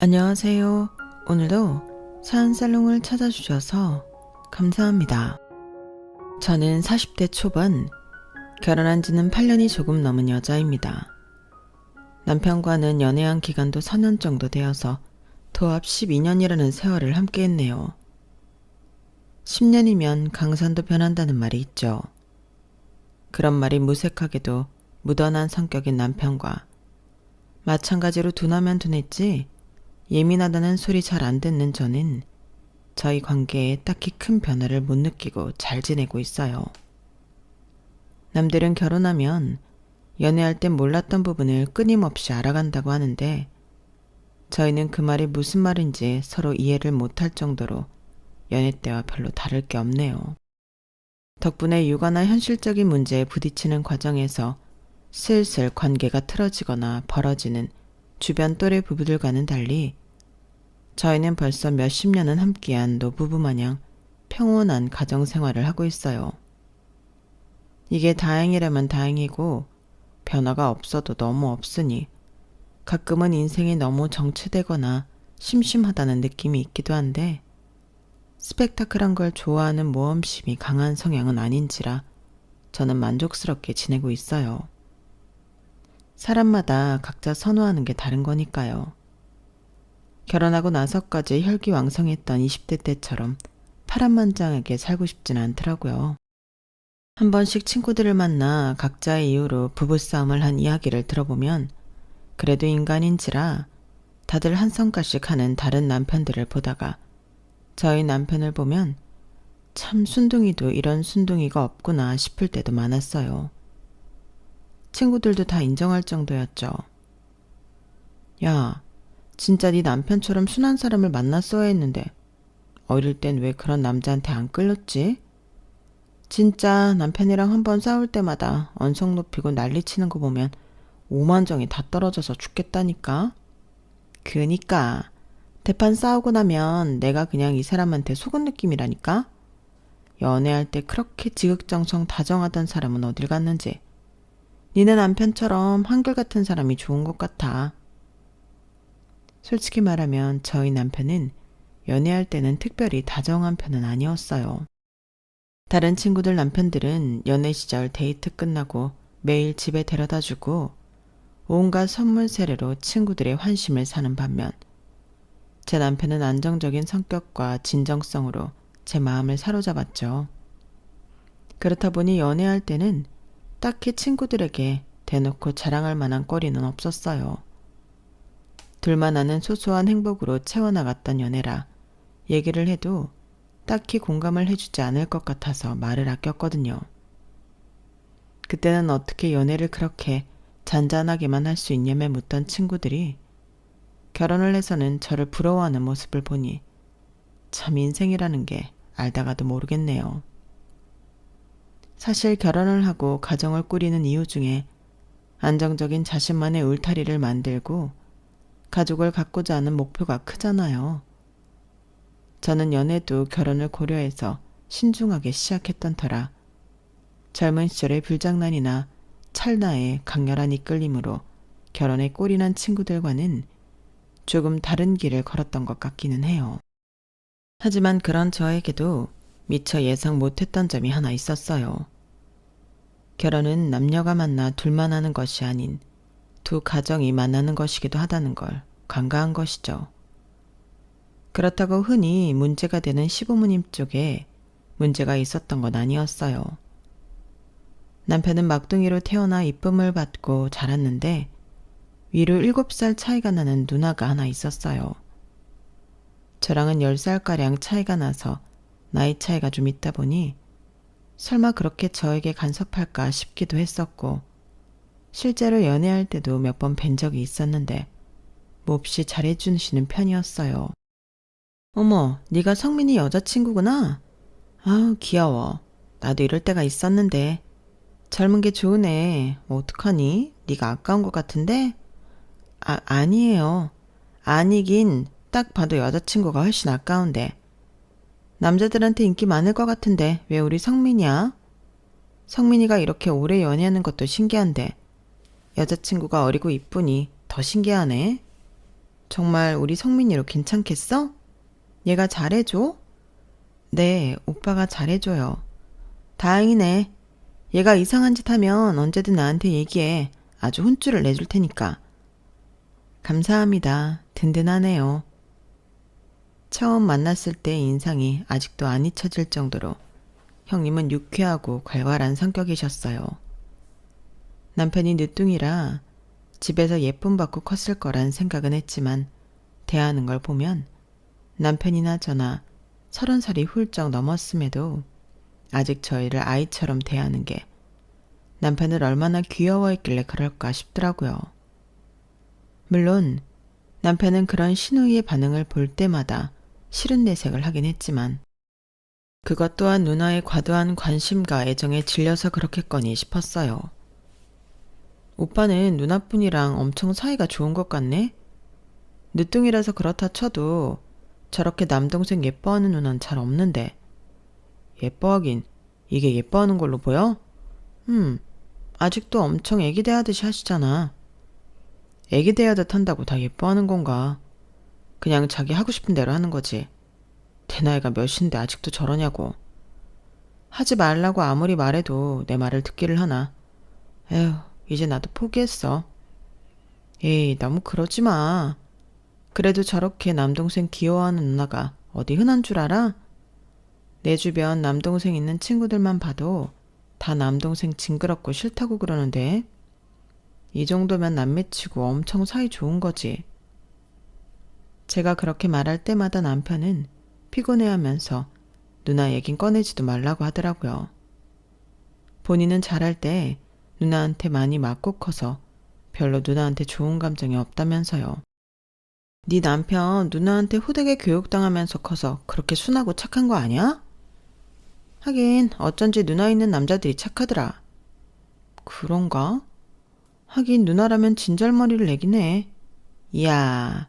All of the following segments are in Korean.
안녕하세요. 오늘도 사연살롱을 찾아주셔서 감사합니다. 저는 40대 초반, 결혼한 지는 8년이 조금 넘은 여자입니다. 남편과는 연애한 기간도 4년 정도 되어서 도합 12년이라는 세월을 함께했네요. 10년이면 강산도 변한다는 말이 있죠. 그런 말이 무색하게도 무던한 성격인 남편과 마찬가지로 둔하면 둔했지 예민하다는 소리 잘 안 듣는 저는 저희 관계에 딱히 큰 변화를 못 느끼고 잘 지내고 있어요. 남들은 결혼하면 연애할 땐 몰랐던 부분을 끊임없이 알아간다고 하는데 저희는 그 말이 무슨 말인지 서로 이해를 못할 정도로 연애 때와 별로 다를 게 없네요. 덕분에 육아나 현실적인 문제에 부딪히는 과정에서 슬슬 관계가 틀어지거나 벌어지는 주변 또래 부부들과는 달리 저희는 벌써 몇십 년은 함께한 노부부 마냥 평온한 가정생활을 하고 있어요. 이게 다행이라면 다행이고 변화가 없어도 너무 없으니 가끔은 인생이 너무 정체되거나 심심하다는 느낌이 있기도 한데 스펙타클한 걸 좋아하는 모험심이 강한 성향은 아닌지라 저는 만족스럽게 지내고 있어요. 사람마다 각자 선호하는 게 다른 거니까요. 결혼하고 나서까지 혈기왕성했던 20대 때처럼 파란만장하게 살고 싶진 않더라고요. 한 번씩 친구들을 만나 각자의 이유로 부부싸움을 한 이야기를 들어보면 그래도 인간인지라 다들 한 성깔씩 하는 다른 남편들을 보다가 저희 남편을 보면 참 순둥이도 이런 순둥이가 없구나 싶을 때도 많았어요. 친구들도 다 인정할 정도였죠. 야, 진짜 네 남편처럼 순한 사람을 만났어야 했는데 어릴 땐 왜 그런 남자한테 안 끌렸지? 진짜 남편이랑 한번 싸울 때마다 언성 높이고 난리치는 거 보면 오만정이 다 떨어져서 죽겠다니까. 그니까 대판 싸우고 나면 내가 그냥 이 사람한테 속은 느낌이라니까. 연애할 때 그렇게 지극정성 다정하던 사람은 어딜 갔는지. 니네 남편처럼 한결같은 사람이 좋은 것 같아. 솔직히 말하면 저희 남편은 연애할 때는 특별히 다정한 편은 아니었어요. 다른 친구들 남편들은 연애 시절 데이트 끝나고 매일 집에 데려다주고 온갖 선물 세례로 친구들의 환심을 사는 반면 제 남편은 안정적인 성격과 진정성으로 제 마음을 사로잡았죠. 그렇다 보니 연애할 때는 딱히 친구들에게 대놓고 자랑할 만한 거리는 없었어요. 둘만 아는 소소한 행복으로 채워나갔던 연애라 얘기를 해도 딱히 공감을 해주지 않을 것 같아서 말을 아꼈거든요. 그때는 어떻게 연애를 그렇게 잔잔하게만 할 수 있냐며 묻던 친구들이 결혼을 해서는 저를 부러워하는 모습을 보니 참 인생이라는 게 알다가도 모르겠네요. 사실 결혼을 하고 가정을 꾸리는 이유 중에 안정적인 자신만의 울타리를 만들고 가족을 갖고자 하는 목표가 크잖아요. 저는 연애도 결혼을 고려해서 신중하게 시작했던 터라 젊은 시절의 불장난이나 찰나의 강렬한 이끌림으로 결혼에 꼴이난 친구들과는 조금 다른 길을 걸었던 것 같기는 해요. 하지만 그런 저에게도 미처 예상 못했던 점이 하나 있었어요. 결혼은 남녀가 만나 둘만 하는 것이 아닌 두 가정이 만나는 것이기도 하다는 걸 간과한 것이죠. 그렇다고 흔히 문제가 되는 시부모님 쪽에 문제가 있었던 건 아니었어요. 남편은 막둥이로 태어나 이쁨을 받고 자랐는데 위로 7살 차이가 나는 누나가 하나 있었어요. 저랑은 10살가량 차이가 나서 나이 차이가 좀 있다 보니 설마 그렇게 저에게 간섭할까 싶기도 했었고 실제로 연애할 때도 몇 번 뵌 적이 있었는데 몹시 잘해주시는 편이었어요. 어머, 네가 성민이 여자친구구나? 아우 귀여워. 나도 이럴 때가 있었는데 젊은 게 좋으네. 어떡하니? 네가 아까운 것 같은데? 아니에요. 아니긴 딱 봐도 여자친구가 훨씬 아까운데. 남자들한테 인기 많을 것 같은데 왜 우리 성민이야? 성민이가 이렇게 오래 연애하는 것도 신기한데 여자친구가 어리고 이쁘니 더 신기하네. 정말 우리 성민이로 괜찮겠어? 얘가 잘해줘? 네, 오빠가 잘해줘요. 다행이네. 얘가 이상한 짓 하면 언제든 나한테 얘기해. 아주 혼쭐을 내줄 테니까. 감사합니다. 든든하네요. 처음 만났을 때의 인상이 아직도 안 잊혀질 정도로 형님은 유쾌하고 괄괄한 성격이셨어요. 남편이 늦둥이라 집에서 예쁨 받고 컸을 거란 생각은 했지만 대하는 걸 보면 남편이나 저나 30살이 훌쩍 넘었음에도 아직 저희를 아이처럼 대하는 게 남편을 얼마나 귀여워했길래 그럴까 싶더라고요. 물론 남편은 그런 신우이의 반응을 볼 때마다 싫은 내색을 하긴 했지만 그것 또한 누나의 과도한 관심과 애정에 질려서 그렇겠거니 싶었어요. 오빠는 누나뿐이랑 엄청 사이가 좋은 것 같네? 늦둥이라서 그렇다 쳐도 저렇게 남동생 예뻐하는 누나는 잘 없는데. 예뻐하긴 이게 예뻐하는 걸로 보여? 아직도 엄청 애기 대하듯이 하시잖아. 애기 대하듯 한다고 다 예뻐하는 건가? 그냥 자기 하고 싶은 대로 하는 거지. 내 나이가 몇인데 아직도 저러냐고. 하지 말라고 아무리 말해도 내 말을 듣기를 하나. 에휴, 이제 나도 포기했어. 에이, 너무 그러지 마. 그래도 저렇게 남동생 귀여워하는 누나가 어디 흔한 줄 알아? 내 주변 남동생 있는 친구들만 봐도 다 남동생 징그럽고 싫다고 그러는데 이 정도면 남매치고 엄청 사이 좋은 거지. 제가 그렇게 말할 때마다 남편은 피곤해하면서 누나 얘긴 꺼내지도 말라고 하더라고요. 본인은 잘할 때 누나한테 많이 맞고 커서 별로 누나한테 좋은 감정이 없다면서요. 네 남편 누나한테 호되게 교육당하면서 커서 그렇게 순하고 착한 거 아니야? 하긴 어쩐지 누나 있는 남자들이 착하더라. 그런가? 하긴 누나라면 진절머리를 내긴 해. 이야,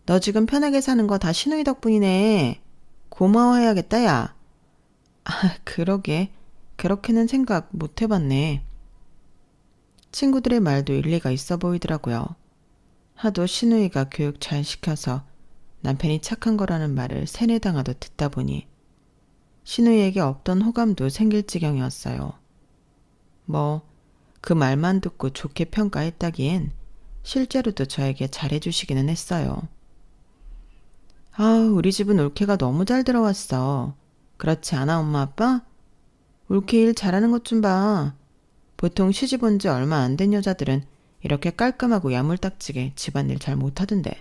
너 지금 편하게 사는 거 다 신우이 덕분이네. 고마워해야겠다, 야. 아, 그러게. 그렇게는 생각 못 해봤네. 친구들의 말도 일리가 있어 보이더라고요. 하도 신우이가 교육 잘 시켜서 남편이 착한 거라는 말을 세뇌당하듯 듣다 보니 신우이에게 없던 호감도 생길 지경이었어요. 그 말만 듣고 좋게 평가했다기엔 실제로도 저에게 잘해주시기는 했어요. 우리 집은 올케가 너무 잘 들어왔어. 그렇지 않아, 엄마 아빠? 올케 일 잘하는 것 좀 봐. 보통 시집 온 지 얼마 안 된 여자들은 이렇게 깔끔하고 야물딱지게 집안일 잘 못하던데.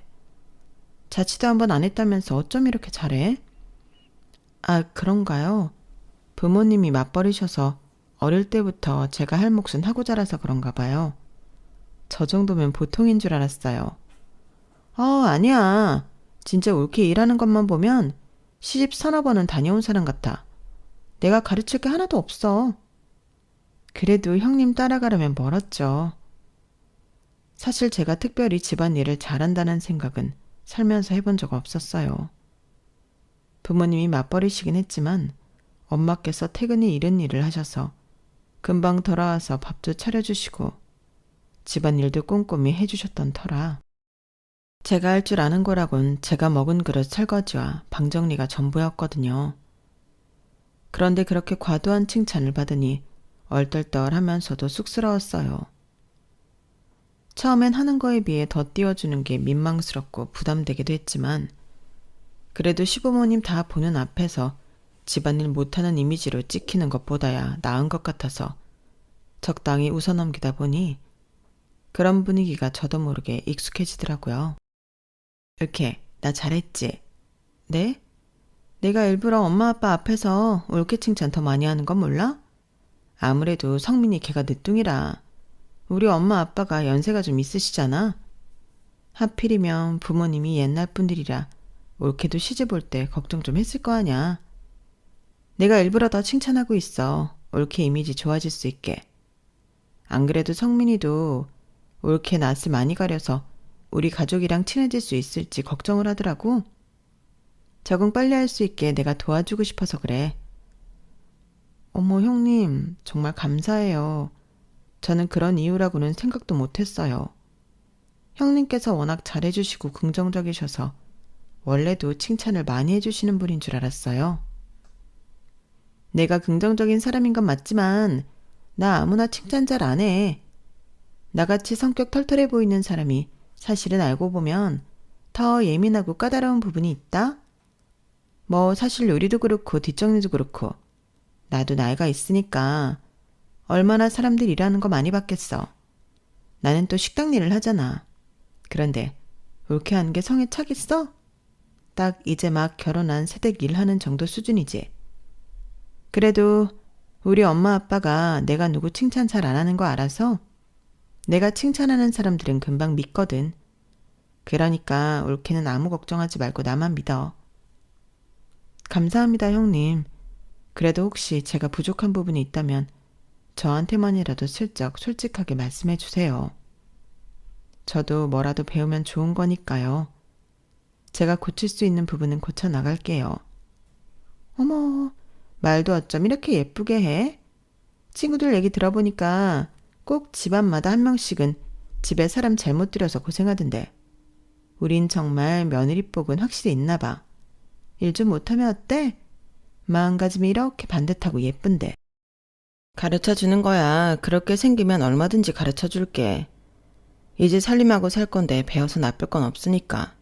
자취도 한번 안 했다면서 어쩜 이렇게 잘해? 아, 그런가요? 부모님이 맞벌이셔서 어릴 때부터 제가 할 몫은 하고 자라서 그런가 봐요. 저 정도면 보통인 줄 알았어요. 아니야. 진짜 올케 일하는 것만 보면 시집 서너 번은 다녀온 사람 같아. 내가 가르칠 게 하나도 없어. 그래도 형님 따라가려면 멀었죠. 사실 제가 특별히 집안일을 잘한다는 생각은 살면서 해본 적 없었어요. 부모님이 맞벌이시긴 했지만 엄마께서 퇴근이 이른 일을 하셔서 금방 돌아와서 밥도 차려주시고 집안일도 꼼꼼히 해주셨던 터라 제가 할 줄 아는 거라곤 제가 먹은 그릇 설거지와 방 정리가 전부였거든요. 그런데 그렇게 과도한 칭찬을 받으니 얼떨떨하면서도 쑥스러웠어요. 처음엔 하는 거에 비해 더 띄워주는 게 민망스럽고 부담되기도 했지만 그래도 시부모님 다 보는 앞에서 집안일 못하는 이미지로 찍히는 것보다야 나은 것 같아서 적당히 웃어넘기다 보니 그런 분위기가 저도 모르게 익숙해지더라고요. 이렇게 나 잘했지? 네? 내가 일부러 엄마 아빠 앞에서 올케 칭찬 더 많이 하는 건 몰라? 아무래도 성민이 걔가 늦둥이라 우리 엄마 아빠가 연세가 좀 있으시잖아. 하필이면 부모님이 옛날 분들이라 올케도 시집 올 때 걱정 좀 했을 거 아냐. 내가 일부러 더 칭찬하고 있어. 올케 이미지 좋아질 수 있게. 안 그래도 성민이도 올케 낯을 많이 가려서 우리 가족이랑 친해질 수 있을지 걱정을 하더라고. 적응 빨리 할 수 있게 내가 도와주고 싶어서 그래. 어머, 형님, 정말 감사해요. 저는 그런 이유라고는 생각도 못했어요. 형님께서 워낙 잘해주시고 긍정적이셔서 원래도 칭찬을 많이 해주시는 분인 줄 알았어요. 내가 긍정적인 사람인 건 맞지만 나 아무나 칭찬 잘 안 해. 나같이 성격 털털해 보이는 사람이 사실은 알고 보면 더 예민하고 까다로운 부분이 있다? 뭐 사실 요리도 그렇고 뒷정리도 그렇고 나도 나이가 있으니까 얼마나 사람들 일하는 거 많이 봤겠어. 나는 또 식당 일을 하잖아. 그런데 올케한 게 성에 차겠어? 딱 이제 막 결혼한 새댁 일하는 정도 수준이지. 그래도 우리 엄마 아빠가 내가 누구 칭찬 잘 안 하는 거 알아서 내가 칭찬하는 사람들은 금방 믿거든. 그러니까 올케는 아무 걱정하지 말고 나만 믿어. 감사합니다, 형님. 그래도 혹시 제가 부족한 부분이 있다면 저한테만이라도 슬쩍 솔직하게 말씀해 주세요. 저도 뭐라도 배우면 좋은 거니까요. 제가 고칠 수 있는 부분은 고쳐 나갈게요. 어머, 말도 어쩜 이렇게 예쁘게 해? 친구들 얘기 들어보니까 꼭 집안마다 한 명씩은 집에 사람 잘못 들여서 고생하던데. 우린 정말 며느리복은 확실히 있나 봐. 일 좀 못하면 어때? 마음가짐이 이렇게 반듯하고 예쁜데. 가르쳐주는 거야. 그렇게 생기면 얼마든지 가르쳐줄게. 이제 살림하고 살 건데 배워서 나쁠 건 없으니까.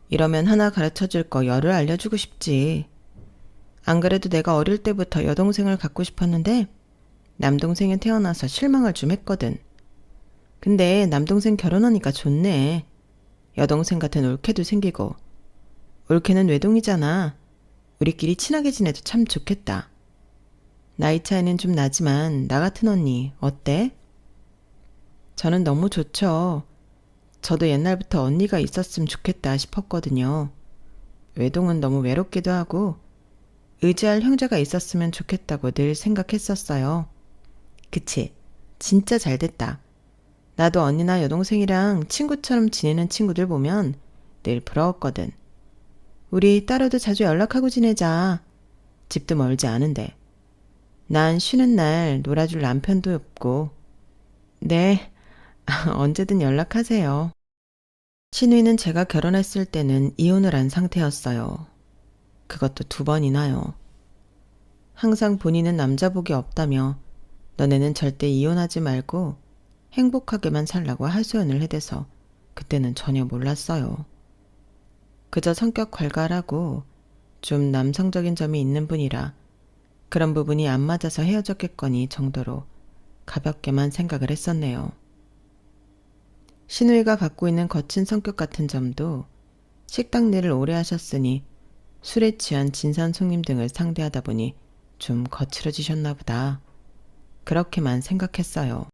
이러면 하나 가르쳐줄 거 열을 알려주고 싶지. 안 그래도 내가 어릴 때부터 여동생을 갖고 싶었는데 남동생이 태어나서 실망을 좀 했거든. 근데 남동생 결혼하니까 좋네. 여동생 같은 올케도 생기고. 올케는 외동이잖아. 우리끼리 친하게 지내도 참 좋겠다. 나이 차이는 좀 나지만 나 같은 언니 어때? 저는 너무 좋죠. 저도 옛날부터 언니가 있었으면 좋겠다 싶었거든요. 외동은 너무 외롭기도 하고 의지할 형제가 있었으면 좋겠다고 늘 생각했었어요. 그치? 진짜 잘됐다. 나도 언니나 여동생이랑 친구처럼 지내는 친구들 보면 늘 부러웠거든. 우리 따로도 자주 연락하고 지내자. 집도 멀지 않은데. 난 쉬는 날 놀아줄 남편도 없고. 네, 언제든 연락하세요. 신우이는 제가 결혼했을 때는 이혼을 한 상태였어요. 그것도 2번이나요. 항상 본인은 남자복이 없다며 너네는 절대 이혼하지 말고 행복하게만 살라고 하소연을 해대서 그때는 전혀 몰랐어요. 그저 성격 괄괄하고 좀 남성적인 점이 있는 분이라 그런 부분이 안 맞아서 헤어졌겠거니 정도로 가볍게만 생각을 했었네요. 신우이가 갖고 있는 거친 성격 같은 점도 식당 일을 오래 하셨으니 술에 취한 진산 손님 등을 상대하다 보니 좀 거칠어지셨나 보다. 그렇게만 생각했어요.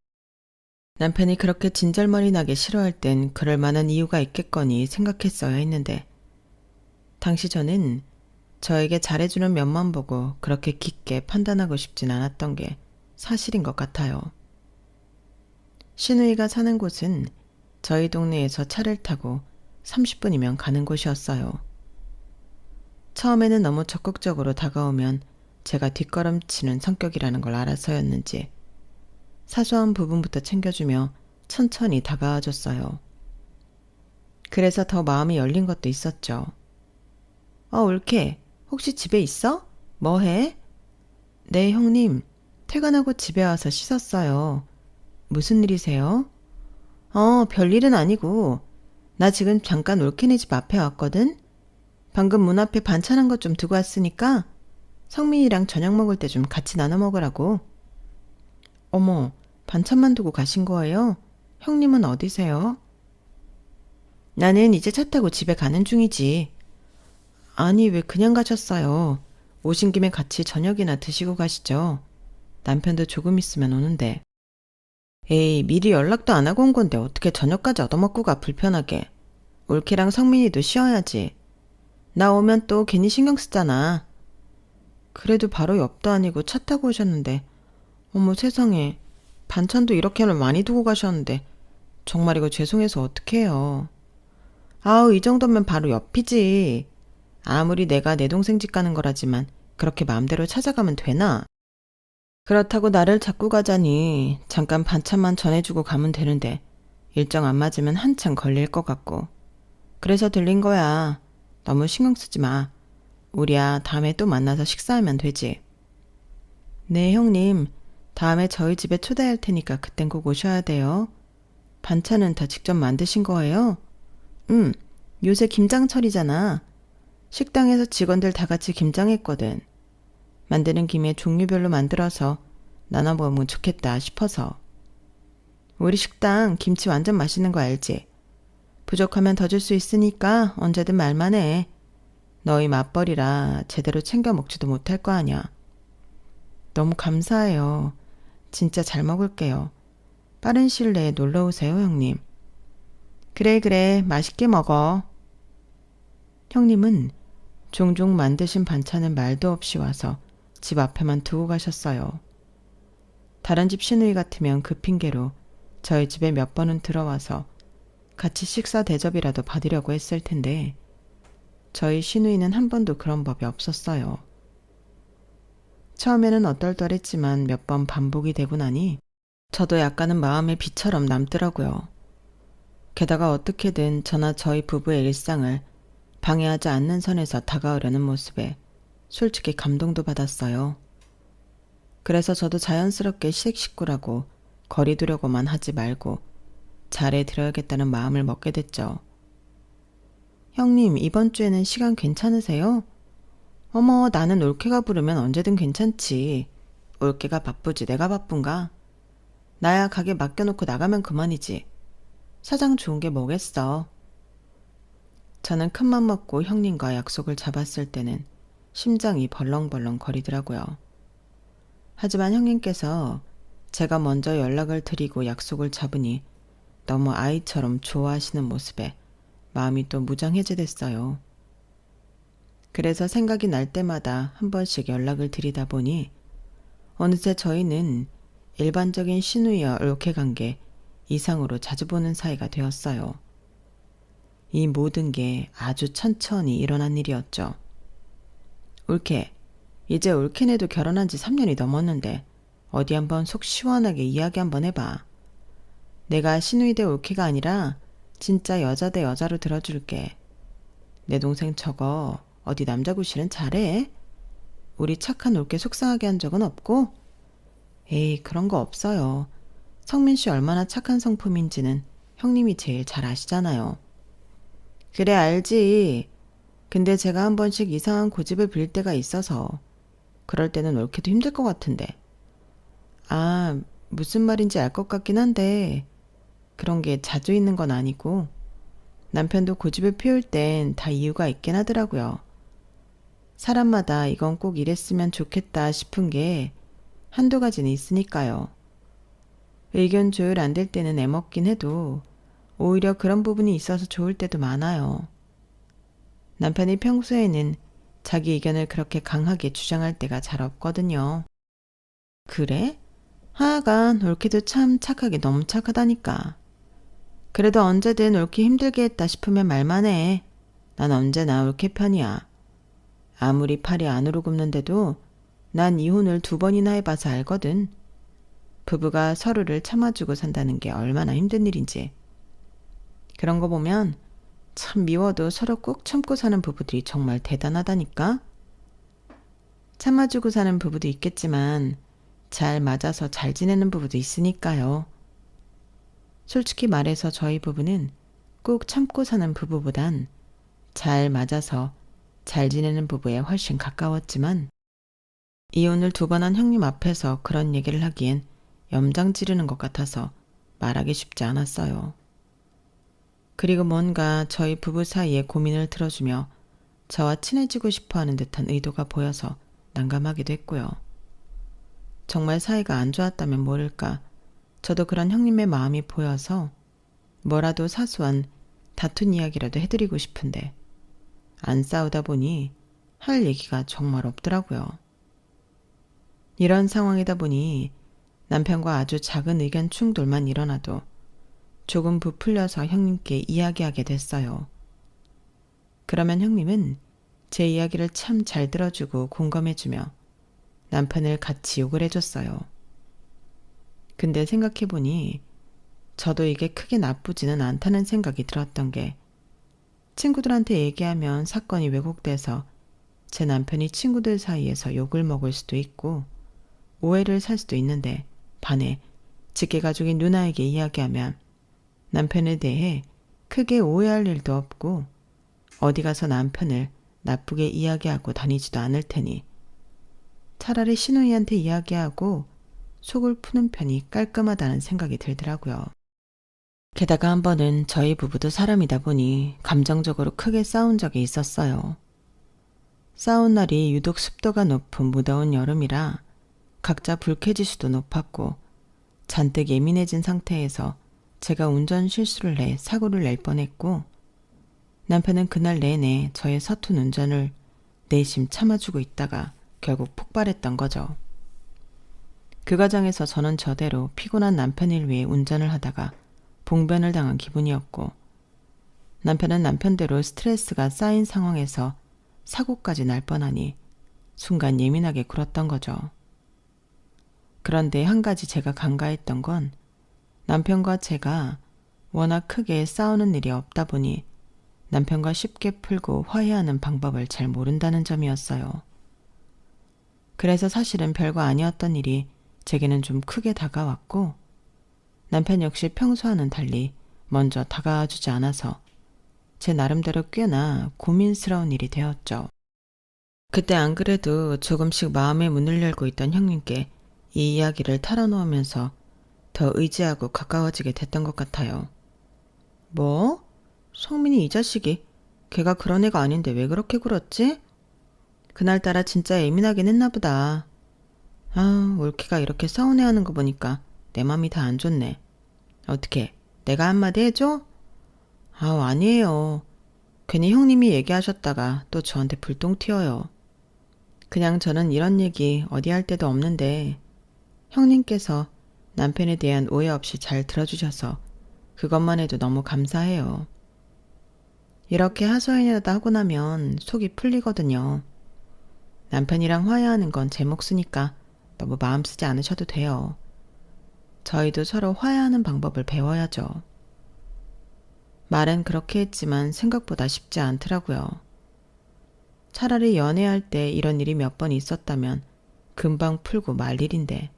남편이 그렇게 진절머리 나게 싫어할 땐 그럴 만한 이유가 있겠거니 생각했어야 했는데 당시 저는 저에게 잘해주는 면만 보고 그렇게 깊게 판단하고 싶진 않았던 게 사실인 것 같아요. 신우이가 사는 곳은 저희 동네에서 차를 타고 30분이면 가는 곳이었어요. 처음에는 너무 적극적으로 다가오면 제가 뒷걸음치는 성격이라는 걸 알아서였는지 사소한 부분부터 챙겨주며 천천히 다가와줬어요. 그래서 더 마음이 열린 것도 있었죠. 올케, 혹시 집에 있어? 뭐 해? 네, 형님. 퇴근하고 집에 와서 씻었어요. 무슨 일이세요? 별일은 아니고 나 지금 잠깐 올케네 집 앞에 왔거든? 방금 문 앞에 반찬 한 것 좀 두고 왔으니까 성민이랑 저녁 먹을 때 좀 같이 나눠 먹으라고. 어머, 반찬만 두고 가신 거예요? 형님은 어디세요? 나는 이제 차 타고 집에 가는 중이지. 아니, 왜 그냥 가셨어요? 오신 김에 같이 저녁이나 드시고 가시죠. 남편도 조금 있으면 오는데. 에이, 미리 연락도 안 하고 온 건데 어떻게 저녁까지 얻어먹고 가 불편하게. 올케랑 성민이도 쉬어야지. 나 오면 또 괜히 신경 쓰잖아. 그래도 바로 옆도 아니고 차 타고 오셨는데 어머 세상에 반찬도 이렇게 많이 두고 가셨는데 정말 이거 죄송해서 어떡해요. 아우 이 정도면 바로 옆이지. 아무리 내가 내 동생 집 가는 거라지만 그렇게 마음대로 찾아가면 되나? 그렇다고 나를 잡고 가자니 잠깐 반찬만 전해주고 가면 되는데 일정 안 맞으면 한참 걸릴 것 같고. 그래서 들린 거야. 너무 신경 쓰지 마. 우리야 다음에 또 만나서 식사하면 되지. 네, 형님. 다음에 저희 집에 초대할 테니까 그땐 꼭 오셔야 돼요. 반찬은 다 직접 만드신 거예요? 요새 김장철이잖아. 식당에서 직원들 다 같이 김장했거든. 만드는 김에 종류별로 만들어서 나눠 먹으면 좋겠다 싶어서. 우리 식당 김치 완전 맛있는 거 알지? 부족하면 더 줄 수 있으니까 언제든 말만 해. 너희 맞벌이라 제대로 챙겨 먹지도 못할 거 아냐. 너무 감사해요. 진짜 잘 먹을게요. 빠른 시일 내에 놀러 오세요, 형님. 그래, 맛있게 먹어. 형님은 종종 만드신 반찬을 말도 없이 와서 집 앞에만 두고 가셨어요. 다른 집 시누이 같으면 그 핑계로 저희 집에 몇 번은 들어와서 같이 식사 대접이라도 받으려고 했을 텐데 저희 시누이는 한 번도 그런 법이 없었어요. 처음에는 어떨떨했지만 몇 번 반복이 되고 나니 저도 약간은 마음의 비처럼 남더라고요. 게다가 어떻게든 저나 저희 부부의 일상을 방해하지 않는 선에서 다가오려는 모습에 솔직히 감동도 받았어요. 그래서 저도 자연스럽게 식식구라고 거리 두려고만 하지 말고 잘해 드려야겠다는 마음을 먹게 됐죠. 형님, 이번 주에는 시간 괜찮으세요? 어머, 나는 올케가 부르면 언제든 괜찮지. 올케가 바쁘지 내가 바쁜가? 나야 가게 맡겨놓고 나가면 그만이지. 사장 좋은 게 뭐겠어. 저는 큰맘 먹고 형님과 약속을 잡았을 때는 심장이 벌렁벌렁 거리더라고요. 하지만 형님께서 제가 먼저 연락을 드리고 약속을 잡으니 너무 아이처럼 좋아하시는 모습에 마음이 또 무장해제됐어요. 그래서 생각이 날 때마다 한 번씩 연락을 드리다 보니 어느새 저희는 일반적인 시누이와 올케 관계 이상으로 자주 보는 사이가 되었어요. 이 모든 게 아주 천천히 일어난 일이었죠. 올케, 이제 올케네도 결혼한 지 3년이 넘었는데 어디 한번 속 시원하게 이야기 한번 해봐. 내가 시누이 대 올케가 아니라 진짜 여자 대 여자로 들어줄게. 내 동생 저거 어디 남자 구실은 잘해? 우리 착한 올케 속상하게 한 적은 없고? 에이, 그런 거 없어요. 성민 씨 얼마나 착한 성품인지는 형님이 제일 잘 아시잖아요. 그래, 알지. 근데 제가 한 번씩 이상한 고집을 빌 때가 있어서 그럴 때는 올케도 힘들 것 같은데. 아, 무슨 말인지 알 것 같긴 한데 그런 게 자주 있는 건 아니고 남편도 고집을 피울 땐 다 이유가 있긴 하더라고요. 사람마다 이건 꼭 이랬으면 좋겠다 싶은 게 한두 가지는 있으니까요. 의견 조율 안 될 때는 애먹긴 해도 오히려 그런 부분이 있어서 좋을 때도 많아요. 남편이 평소에는 자기 의견을 그렇게 강하게 주장할 때가 잘 없거든요. 그래? 하여간 올케도 참 착하게 너무 착하다니까. 그래도 언제든 올케 힘들게 했다 싶으면 말만 해. 난 언제나 올케 편이야. 아무리 팔이 안으로 굽는데도 난 이혼을 2번이나 해봐서 알거든. 부부가 서로를 참아주고 산다는 게 얼마나 힘든 일인지. 그런 거 보면 참 미워도 서로 꾹 참고 사는 부부들이 정말 대단하다니까. 참아주고 사는 부부도 있겠지만 잘 맞아서 잘 지내는 부부도 있으니까요. 솔직히 말해서 저희 부부는 꾹 참고 사는 부부보단 잘 맞아서 잘 지내는 부부에 훨씬 가까웠지만 이혼을 2번 한 형님 앞에서 그런 얘기를 하기엔 염장 지르는 것 같아서 말하기 쉽지 않았어요. 그리고 뭔가 저희 부부 사이의 고민을 들어주며 저와 친해지고 싶어하는 듯한 의도가 보여서 난감하기도 했고요. 정말 사이가 안 좋았다면 모를까 저도 그런 형님의 마음이 보여서 뭐라도 사소한 다툰 이야기라도 해드리고 싶은데 안 싸우다 보니 할 얘기가 정말 없더라고요. 이런 상황이다 보니 남편과 아주 작은 의견 충돌만 일어나도 조금 부풀려서 형님께 이야기하게 됐어요. 그러면 형님은 제 이야기를 참 잘 들어주고 공감해주며 남편을 같이 욕을 해줬어요. 근데 생각해보니 저도 이게 크게 나쁘지는 않다는 생각이 들었던 게 친구들한테 얘기하면 사건이 왜곡돼서 제 남편이 친구들 사이에서 욕을 먹을 수도 있고 오해를 살 수도 있는데 반해 직계가족인 누나에게 이야기하면 남편에 대해 크게 오해할 일도 없고 어디 가서 남편을 나쁘게 이야기하고 다니지도 않을 테니 차라리 시누이한테 이야기하고 속을 푸는 편이 깔끔하다는 생각이 들더라고요. 게다가 한 번은 저희 부부도 사람이다 보니 감정적으로 크게 싸운 적이 있었어요. 싸운 날이 유독 습도가 높은 무더운 여름이라 각자 불쾌지수도 높았고 잔뜩 예민해진 상태에서 제가 운전 실수를 내 사고를 낼 뻔했고 남편은 그날 내내 저의 서툰 운전을 내심 참아주고 있다가 결국 폭발했던 거죠. 그 과정에서 저는 저대로 피곤한 남편을 위해 운전을 하다가 봉변을 당한 기분이었고 남편은 남편대로 스트레스가 쌓인 상황에서 사고까지 날 뻔하니 순간 예민하게 굴었던 거죠. 그런데 한 가지 제가 간과했던 건 남편과 제가 워낙 크게 싸우는 일이 없다 보니 남편과 쉽게 풀고 화해하는 방법을 잘 모른다는 점이었어요. 그래서 사실은 별거 아니었던 일이 제게는 좀 크게 다가왔고 남편 역시 평소와는 달리 먼저 다가와주지 않아서 제 나름대로 꽤나 고민스러운 일이 되었죠. 그때 안 그래도 조금씩 마음의 문을 열고 있던 형님께 이 이야기를 털어놓으면서 더 의지하고 가까워지게 됐던 것 같아요. 뭐? 성민이 이 자식이 걔가 그런 애가 아닌데 왜 그렇게 굴었지? 그날따라 진짜 예민하긴 했나 보다. 아, 올케가 이렇게 서운해하는 거 보니까 내 맘이 다 안 좋네. 어떻게 내가 한마디 해줘? 아우 아니에요. 괜히 형님이 얘기하셨다가 또 저한테 불똥 튀어요. 그냥 저는 이런 얘기 어디 할 때도 없는데 형님께서 남편에 대한 오해 없이 잘 들어주셔서 그것만 해도 너무 감사해요. 이렇게 하소연이라도 하고 나면 속이 풀리거든요. 남편이랑 화해하는 건 제 몫이니까 너무 마음 쓰지 않으셔도 돼요. 저희도 서로 화해하는 방법을 배워야죠. 말은 그렇게 했지만 생각보다 쉽지 않더라고요. 차라리 연애할 때 이런 일이 몇 번 있었다면 금방 풀고 말 일인데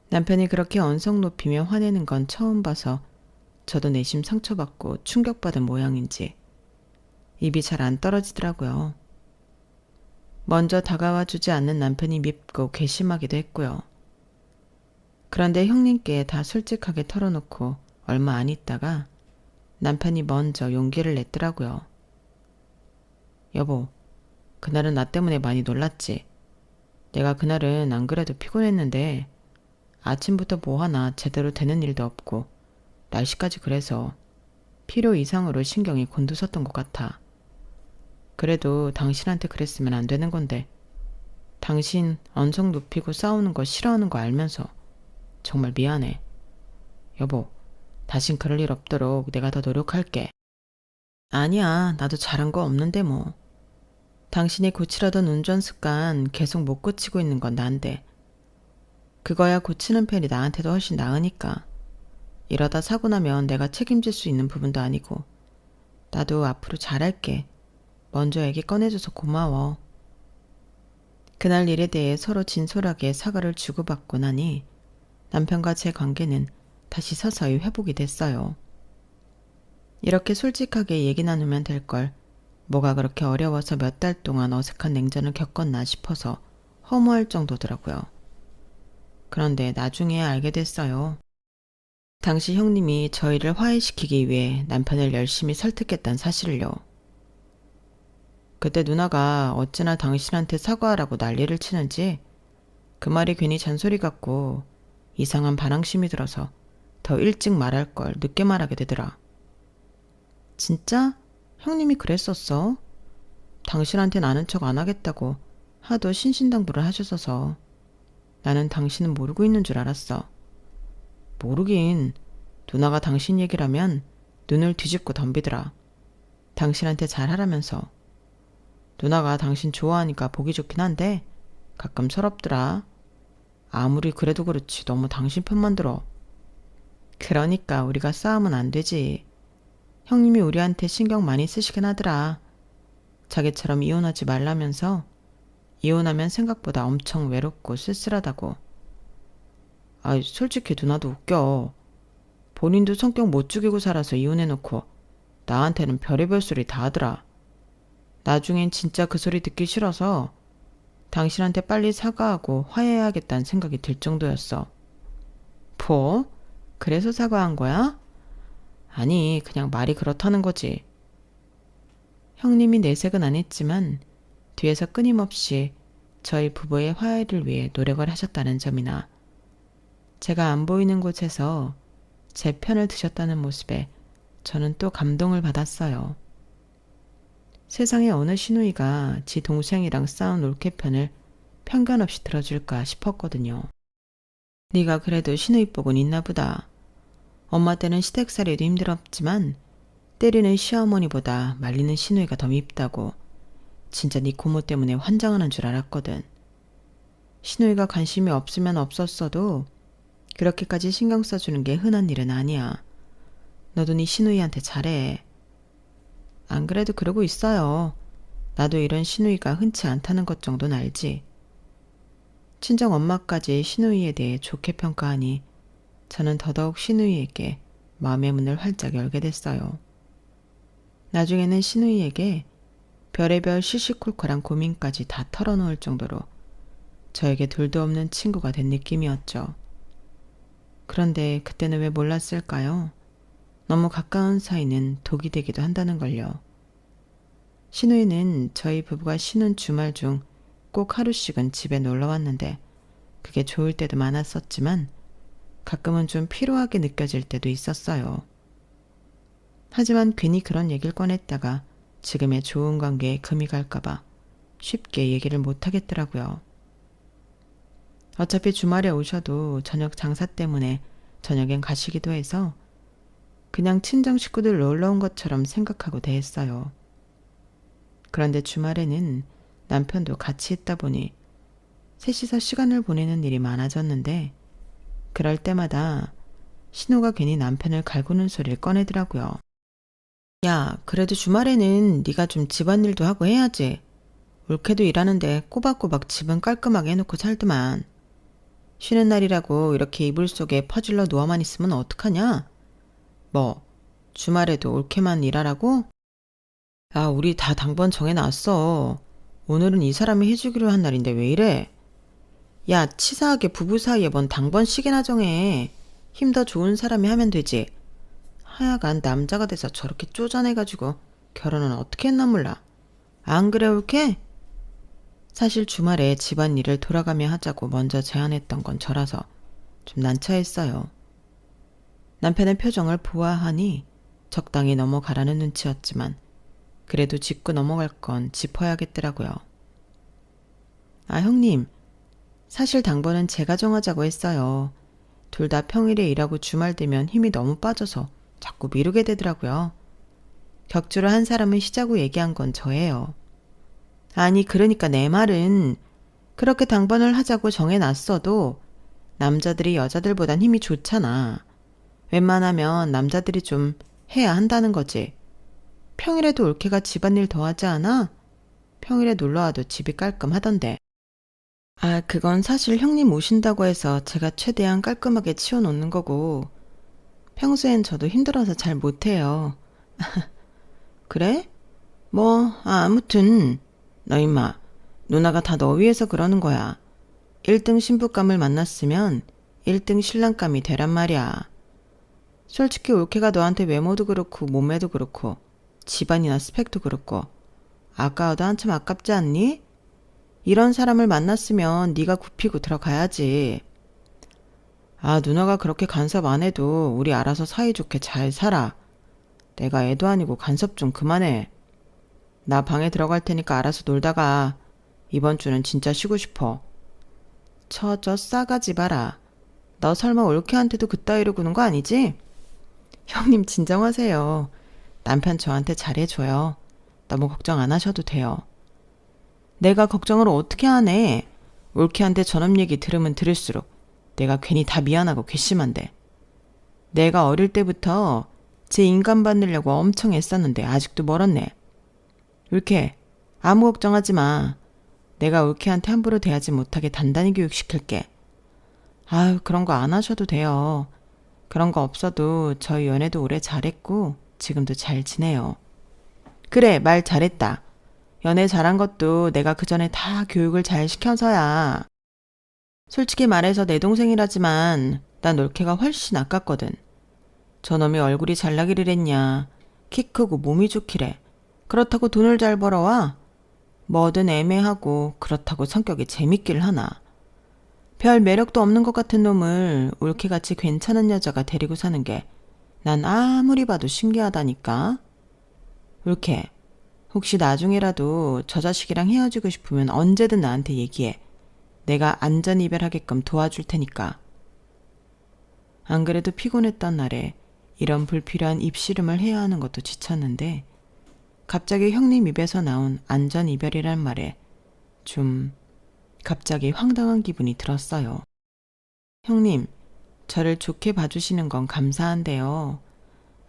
남편이 그렇게 언성 높이며 화내는 건 처음 봐서 저도 내심 상처받고 충격받은 모양인지 입이 잘 안 떨어지더라고요. 먼저 다가와 주지 않는 남편이 밉고 괘씸하기도 했고요. 그런데 형님께 다 솔직하게 털어놓고 얼마 안 있다가 남편이 먼저 용기를 냈더라고요. 여보, 그날은 나 때문에 많이 놀랐지. 내가 그날은 안 그래도 피곤했는데 아침부터 뭐 하나 제대로 되는 일도 없고 날씨까지 그래서 필요 이상으로 신경이 곤두섰던 것 같아. 그래도 당신한테 그랬으면 안 되는 건데 당신 언성 높이고 싸우는 거 싫어하는 거 알면서 정말 미안해. 여보, 다신 그럴 일 없도록 내가 더 노력할게. 아니야, 나도 잘한 거 없는데 뭐. 당신이 고치려던 운전 습관 계속 못 고치고 있는 건 난데 그거야 고치는 편이 나한테도 훨씬 나으니까. 이러다 사고 나면 내가 책임질 수 있는 부분도 아니고 나도 앞으로 잘할게. 먼저 얘기 꺼내줘서 고마워. 그날 일에 대해 서로 진솔하게 사과를 주고받고 나니 남편과 제 관계는 다시 서서히 회복이 됐어요. 이렇게 솔직하게 얘기 나누면 될 걸 뭐가 그렇게 어려워서 몇 달 동안 어색한 냉전을 겪었나 싶어서 허무할 정도더라고요. 그런데 나중에 알게 됐어요. 당시 형님이 저희를 화해시키기 위해 남편을 열심히 설득했다는 사실을요. 그때 누나가 어찌나 당신한테 사과하라고 난리를 치는지 그 말이 괜히 잔소리 같고 이상한 반항심이 들어서 더 일찍 말할 걸 늦게 말하게 되더라. 진짜? 형님이 그랬었어? 당신한텐 아는 척 안 하겠다고 하도 신신당부를 하셨어서 나는 당신은 모르고 있는 줄 알았어. 모르긴. 누나가 당신 얘기라면 눈을 뒤집고 덤비더라. 당신한테 잘하라면서. 누나가 당신 좋아하니까 보기 좋긴 한데 가끔 서럽더라. 아무리 그래도 그렇지 너무 당신 편만 들어. 그러니까 우리가 싸우면 안 되지. 형님이 우리한테 신경 많이 쓰시긴 하더라. 자기처럼 이혼하지 말라면서 이혼하면 생각보다 엄청 외롭고 쓸쓸하다고. 아이, 솔직히 누나도 웃겨. 본인도 성격 못 죽이고 살아서 이혼해놓고 나한테는 별의별 소리 다 하더라. 나중엔 진짜 그 소리 듣기 싫어서 당신한테 빨리 사과하고 화해해야겠다는 생각이 들 정도였어. 뭐? 그래서 사과한 거야? 아니, 그냥 말이 그렇다는 거지. 형님이 내색은 안 했지만 뒤에서 끊임없이 저희 부부의 화해를 위해 노력을 하셨다는 점이나 제가 안 보이는 곳에서 제 편을 드셨다는 모습에 저는 또 감동을 받았어요. 세상에 어느 시누이가 지 동생이랑 싸운 올케편을 편견 없이 들어줄까 싶었거든요. 네가 그래도 시누이 복은 있나 보다. 엄마 때는 시댁살이도 힘들었지만 때리는 시어머니보다 말리는 시누이가 더 밉다고 진짜 네 고모 때문에 환장하는 줄 알았거든. 시누이가 관심이 없으면 없었어도 그렇게까지 신경 써주는 게 흔한 일은 아니야. 너도 네 시누이한테 잘해. 안 그래도 그러고 있어요. 나도 이런 시누이가 흔치 않다는 것 정도는 알지. 친정 엄마까지 시누이에 대해 좋게 평가하니 저는 더더욱 시누이에게 마음의 문을 활짝 열게 됐어요. 나중에는 시누이에게 별의별 시시콜콜한 고민까지 다 털어놓을 정도로 저에게 둘도 없는 친구가 된 느낌이었죠. 그런데 그때는 왜 몰랐을까요? 너무 가까운 사이는 독이 되기도 한다는 걸요. 시누이는 저희 부부가 쉬는 주말 중 꼭 하루씩은 집에 놀러 왔는데 그게 좋을 때도 많았었지만 가끔은 좀 피로하게 느껴질 때도 있었어요. 하지만 괜히 그런 얘기를 꺼냈다가 지금의 좋은 관계에 금이 갈까봐 쉽게 얘기를 못하겠더라고요. 어차피 주말에 오셔도 저녁 장사 때문에 저녁엔 가시기도 해서 그냥 친정 식구들 놀러 온 것처럼 생각하고 대했어요. 그런데 주말에는 남편도 같이 있다 보니 셋이서 시간을 보내는 일이 많아졌는데 그럴 때마다 신우가 괜히 남편을 갈구는 소리를 꺼내더라고요. 야, 그래도 주말에는 네가 좀 집안일도 하고 해야지. 올케도 일하는데 꼬박꼬박 집은 깔끔하게 해놓고 살더만. 쉬는 날이라고 이렇게 이불 속에 퍼질러 누워만 있으면 어떡하냐? 뭐, 주말에도 올케만 일하라고? 아, 우리 다 당번 정해놨어. 오늘은 이 사람이 해주기로 한 날인데 왜 이래? 야, 치사하게 부부 사이에 뭔 당번씩이나 정해. 힘 더 좋은 사람이 하면 되지. 하여간 남자가 돼서 저렇게 쪼잔해가지고 결혼은 어떻게 했나 몰라. 안 그래 올케? 사실 주말에 집안일을 돌아가며 하자고 먼저 제안했던 건 저라서 좀 난처했어요. 남편의 표정을 보아하니 적당히 넘어가라는 눈치였지만 그래도 짚고 넘어갈 건 짚어야겠더라고요. 아, 형님. 사실 당번은 제가 정하자고 했어요. 둘 다 평일에 일하고 주말 되면 힘이 너무 빠져서 자꾸 미루게 되더라고요. 격주로 한 사람은 쉬자고 얘기한 건 저예요. 아니, 그러니까 내 말은 그렇게 당번을 하자고 정해놨어도 남자들이 여자들보단 힘이 좋잖아. 웬만하면 남자들이 좀 해야 한다는 거지. 평일에도 올케가 집안일 더 하지 않아? 평일에 놀러와도 집이 깔끔하던데. 아, 그건 사실 형님 오신다고 해서 제가 최대한 깔끔하게 치워놓는 거고 평소엔 저도 힘들어서 잘 못해요. 그래? 뭐, 아무튼 너 임마, 누나가 다 너 위해서 그러는 거야. 1등 신부감을 만났으면 1등 신랑감이 되란 말이야. 솔직히 올케가 너한테 외모도 그렇고 몸매도 그렇고 집안이나 스펙도 그렇고 아까워도 한참 아깝지 않니? 이런 사람을 만났으면 네가 굽히고 들어가야지. 아, 누나가 그렇게 간섭 안 해도 우리 알아서 사이좋게 잘 살아. 내가 애도 아니고 간섭 좀 그만해. 나 방에 들어갈 테니까 알아서 놀다가 이번 주는 진짜 쉬고 싶어. 저 싸가지 봐라. 너 설마 올케한테도 그따위로 구는 거 아니지? 형님 진정하세요. 남편 저한테 잘해줘요. 너무 걱정 안 하셔도 돼요. 내가 걱정을 어떻게 하네. 올케한테 저놈 얘기 들으면 들을수록 내가 괜히 다 미안하고 괘씸한데. 내가 어릴 때부터 제 인간 받으려고 엄청 애썼는데 아직도 멀었네. 울케, 아무 걱정하지 마. 내가 울케한테 함부로 대하지 못하게 단단히 교육시킬게. 아유, 그런 거 안 하셔도 돼요. 그런 거 없어도 저희 연애도 오래 잘했고 지금도 잘 지내요. 그래, 말 잘했다. 연애 잘한 것도 내가 그 전에 다 교육을 잘 시켜서야. 솔직히 말해서 내 동생이라지만 난 올케가 훨씬 아깝거든. 저놈이 얼굴이 잘나기를 했냐. 키 크고 몸이 좋기래. 그렇다고 돈을 잘 벌어와. 뭐든 애매하고 그렇다고 성격이 재밌기를 하나. 별 매력도 없는 것 같은 놈을 올케같이 괜찮은 여자가 데리고 사는 게 난 아무리 봐도 신기하다니까. 올케, 혹시 나중에라도 저 자식이랑 헤어지고 싶으면 언제든 나한테 얘기해. 내가 안전 이별하게끔 도와줄 테니까. 안 그래도 피곤했던 날에 이런 불필요한 입씨름을 해야 하는 것도 지쳤는데 갑자기 형님 입에서 나온 안전 이별이란 말에 좀 갑자기 황당한 기분이 들었어요. 형님, 저를 좋게 봐주시는 건 감사한데요.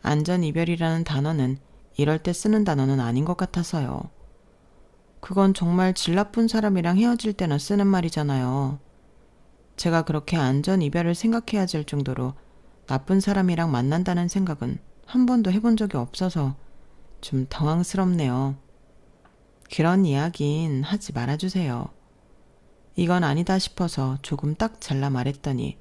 안전 이별이라는 단어는 이럴 때 쓰는 단어는 아닌 것 같아서요. 그건 정말 질 나쁜 사람이랑 헤어질 때나 쓰는 말이잖아요. 제가 그렇게 안전 이별을 생각해야 될 정도로 나쁜 사람이랑 만난다는 생각은 한 번도 해본 적이 없어서 좀 당황스럽네요. 그런 이야긴 하지 말아주세요. 이건 아니다 싶어서 조금 딱 잘라 말했더니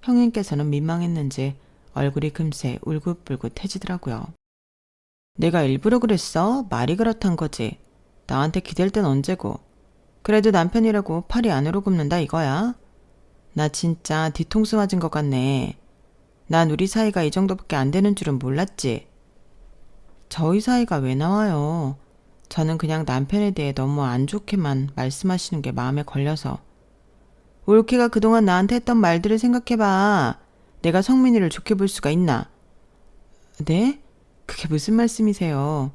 형님께서는 민망했는지 얼굴이 금세 울긋불긋해지더라고요. 내가 일부러 그랬어? 말이 그렇단 거지. 나한테 기댈 땐 언제고. 그래도 남편이라고 팔이 안으로 굽는다 이거야? 나 진짜 뒤통수 맞은 것 같네. 난 우리 사이가 이 정도밖에 안 되는 줄은 몰랐지. 저희 사이가 왜 나와요? 저는 그냥 남편에 대해 너무 안 좋게만 말씀하시는 게 마음에 걸려서. 올케가 그동안 나한테 했던 말들을 생각해봐. 내가 성민이를 좋게 볼 수가 있나? 네? 그게 무슨 말씀이세요?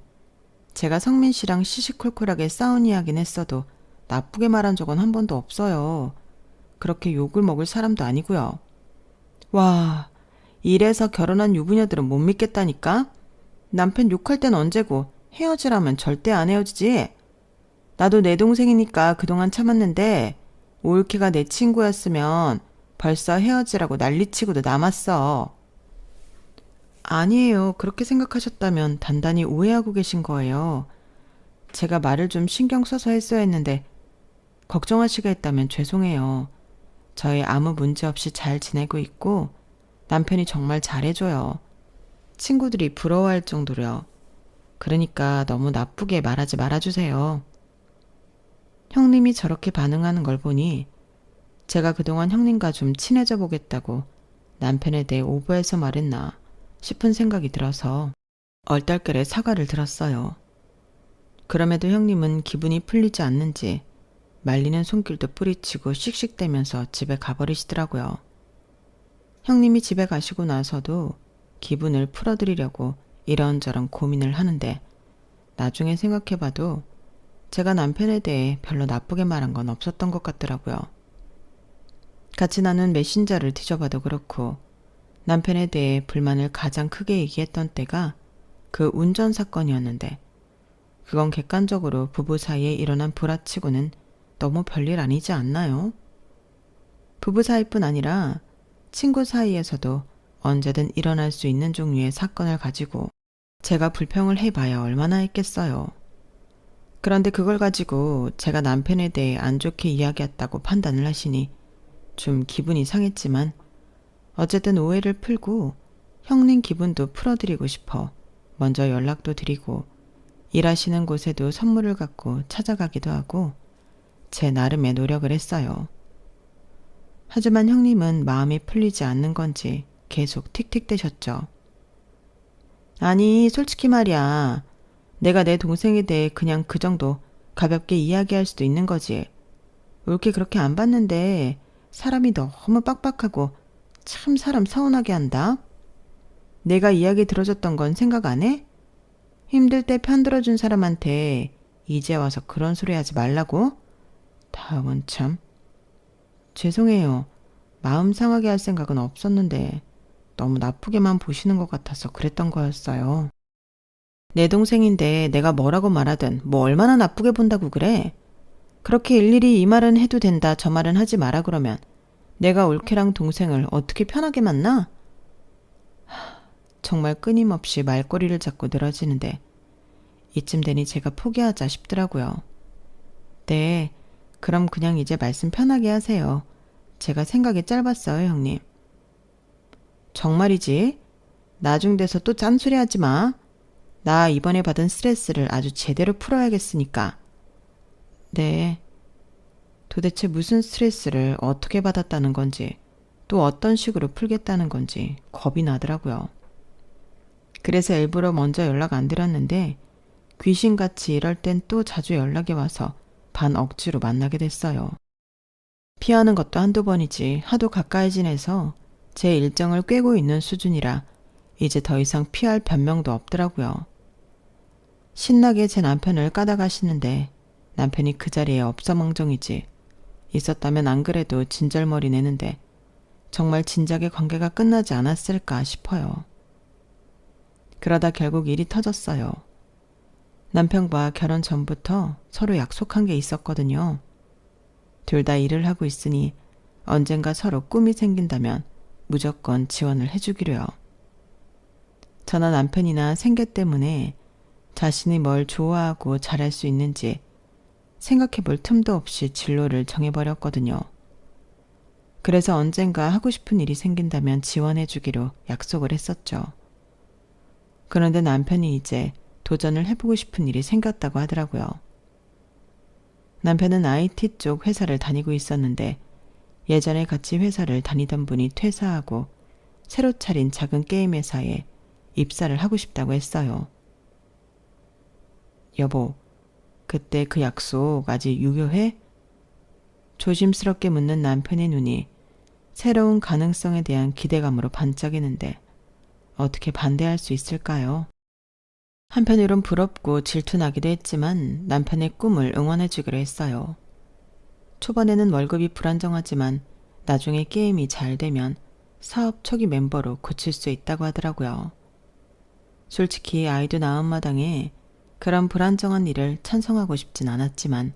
제가 성민 씨랑 시시콜콜하게 싸운 이야기는 했어도 나쁘게 말한 적은 한 번도 없어요. 그렇게 욕을 먹을 사람도 아니고요. 와, 이래서 결혼한 유부녀들은 못 믿겠다니까? 남편 욕할 땐 언제고 헤어지라면 절대 안 헤어지지. 나도 내 동생이니까 그동안 참았는데 올케가 내 친구였으면 벌써 헤어지라고 난리치고도 남았어. 아니에요. 그렇게 생각하셨다면 단단히 오해하고 계신 거예요. 제가 말을 좀 신경 써서 했어야 했는데 걱정하시게 했다면 죄송해요. 저희 아무 문제 없이 잘 지내고 있고 남편이 정말 잘해줘요. 친구들이 부러워할 정도로요. 그러니까 너무 나쁘게 말하지 말아주세요. 형님이 저렇게 반응하는 걸 보니 제가 그동안 형님과 좀 친해져 보겠다고 남편에 대해 오버해서 말했나 싶은 생각이 들어서 얼떨결에 사과를 드렸어요. 그럼에도 형님은 기분이 풀리지 않는지 말리는 손길도 뿌리치고 씩씩대면서 집에 가버리시더라고요. 형님이 집에 가시고 나서도 기분을 풀어드리려고 이런저런 고민을 하는데 나중에 생각해봐도 제가 남편에 대해 별로 나쁘게 말한 건 없었던 것 같더라고요. 같이 나눈 메신저를 뒤져봐도 그렇고 남편에 대해 불만을 가장 크게 얘기했던 때가 그 운전 사건이었는데 그건 객관적으로 부부 사이에 일어난 불화치고는 너무 별일 아니지 않나요? 부부 사이뿐 아니라 친구 사이에서도 언제든 일어날 수 있는 종류의 사건을 가지고 제가 불평을 해봐야 얼마나 했겠어요. 그런데 그걸 가지고 제가 남편에 대해 안 좋게 이야기했다고 판단을 하시니 좀 기분이 상했지만 어쨌든 오해를 풀고 형님 기분도 풀어드리고 싶어 먼저 연락도 드리고 일하시는 곳에도 선물을 갖고 찾아가기도 하고 제 나름의 노력을 했어요. 하지만 형님은 마음이 풀리지 않는 건지 계속 틱틱대셨죠. 아니, 솔직히 말이야. 내가 내 동생에 대해 그냥 그 정도 가볍게 이야기할 수도 있는 거지. 올케 그렇게 안 봤는데 사람이 너무 빡빡하고 참 사람 서운하게 한다. 내가 이야기 들어줬던 건 생각 안 해? 힘들 때 편들어준 사람한테 이제 와서 그런 소리 하지 말라고? 다음은 참. 죄송해요. 마음 상하게 할 생각은 없었는데 너무 나쁘게만 보시는 것 같아서 그랬던 거였어요. 내 동생인데 내가 뭐라고 말하든 뭐 얼마나 나쁘게 본다고 그래? 그렇게 일일이 이 말은 해도 된다 저 말은 하지 마라 그러면 내가 올케랑 동생을 어떻게 편하게 만나? 정말 끊임없이 말꼬리를 잡고 늘어지는데 이쯤 되니 제가 포기하자 싶더라고요. 네, 그럼 그냥 이제 말씀 편하게 하세요. 제가 생각이 짧았어요, 형님. 정말이지? 나중 돼서 또 짠소리 하지 마. 나 이번에 받은 스트레스를 아주 제대로 풀어야겠으니까. 네. 도대체 무슨 스트레스를 어떻게 받았다는 건지, 또 어떤 식으로 풀겠다는 건지 겁이 나더라고요. 그래서 일부러 먼저 연락 안 드렸는데 귀신같이 이럴 땐 또 자주 연락이 와서 반 억지로 만나게 됐어요. 피하는 것도 한두 번이지 하도 가까이 지내서 제 일정을 꿰고 있는 수준이라 이제 더 이상 피할 변명도 없더라고요. 신나게 제 남편을 까다가시는데 남편이 그 자리에 없어멍정이지 있었다면 안 그래도 진절머리 내는데 정말 진작에 관계가 끝나지 않았을까 싶어요. 그러다 결국 일이 터졌어요. 남편과 결혼 전부터 서로 약속한 게 있었거든요. 둘 다 일을 하고 있으니 언젠가 서로 꿈이 생긴다면 무조건 지원을 해주기로요. 저나 남편이나 생계 때문에 자신이 뭘 좋아하고 잘할 수 있는지 생각해 볼 틈도 없이 진로를 정해버렸거든요. 그래서 언젠가 하고 싶은 일이 생긴다면 지원해 주기로 약속을 했었죠. 그런데 남편이 이제 도전을 해보고 싶은 일이 생겼다고 하더라고요. 남편은 IT 쪽 회사를 다니고 있었는데 예전에 같이 회사를 다니던 분이 퇴사하고 새로 차린 작은 게임 회사에 입사를 하고 싶다고 했어요. 여보, 그때 그 약속 아직 유효해? 조심스럽게 묻는 남편의 눈이 새로운 가능성에 대한 기대감으로 반짝이는데 어떻게 반대할 수 있을까요? 한편으론 부럽고 질투나기도 했지만 남편의 꿈을 응원해 주기로 했어요. 초반에는 월급이 불안정하지만 나중에 게임이 잘 되면 사업 초기 멤버로 고칠 수 있다고 하더라고요. 솔직히 아이도 낳은 마당에 그런 불안정한 일을 찬성하고 싶진 않았지만